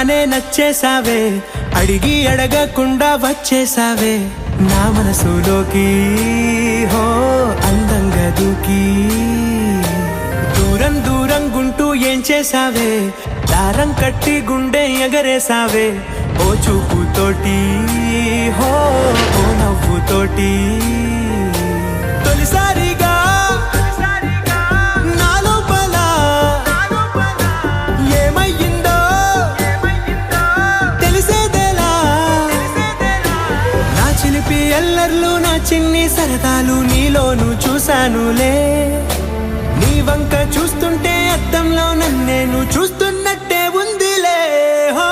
చూడగానే నచ్చేసావే, అడిగి అడగకుండా వచ్చేసావే నా మనసులోకి. హో అందంగా దూకి దూరం దూరం గుంటూ ఏం చేసావే, దారం కట్టి గుండె ఎగరేసావే ఓ చూపుతోటి, హో ఓ నవ్వుతోటి. తొలిసారిగా నా లోపల ఏమయ్యిందో తెలిసేదేలా. నా చిలిపి ఎల్లర్లు నా చిన్ని సరదాలు నీలోను చూశానులే. నీ వంక చూస్తుంటే అద్దంలో నన్నేను చూస్తున్నట్టే ఉందిలే. హో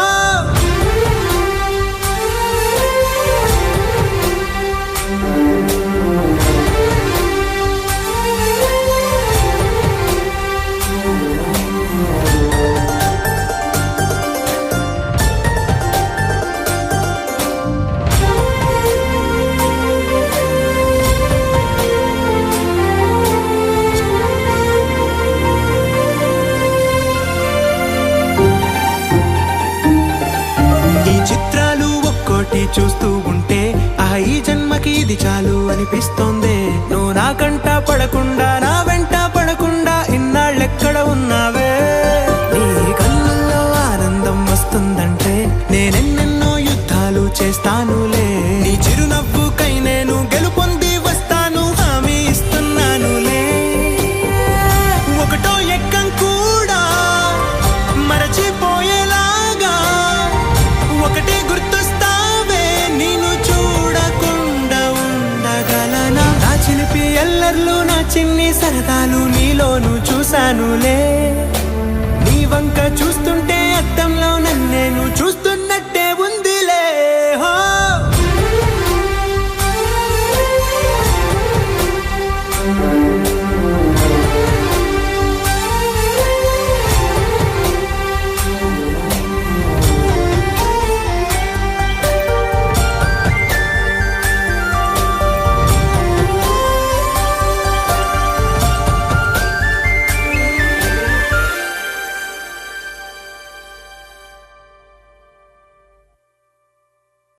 చూస్తూ ఉంటే ఈ జన్మకి ఇది చాలు అనిపిస్తోందే. నువ్వు నా కంట పడకుండా నా వెంట పడకుండా ఇన్నాళ్ళెక్కడ ఉన్నావే. నీ కళ్ళల్లో ఆనందం వస్తుందంటే నేనెన్నెన్నో యుద్ధాలు చేస్తానులే. నీ చిరునవ్వుకై నేను గెలుపొంది వస్తాను హామీ ఇస్తున్నానులే. ఒకటో ఎక్కం కూడా మరచిపోయేలాగా ఒకటే గుర్తు ఎల్లర్లు నా చిన్ని సరదాలు నీలోను చూశానులే. నీ వంక చూస్తుంటే అద్దంలో నన్నేను చూస్తున్నట్టే ఉందిలే. హో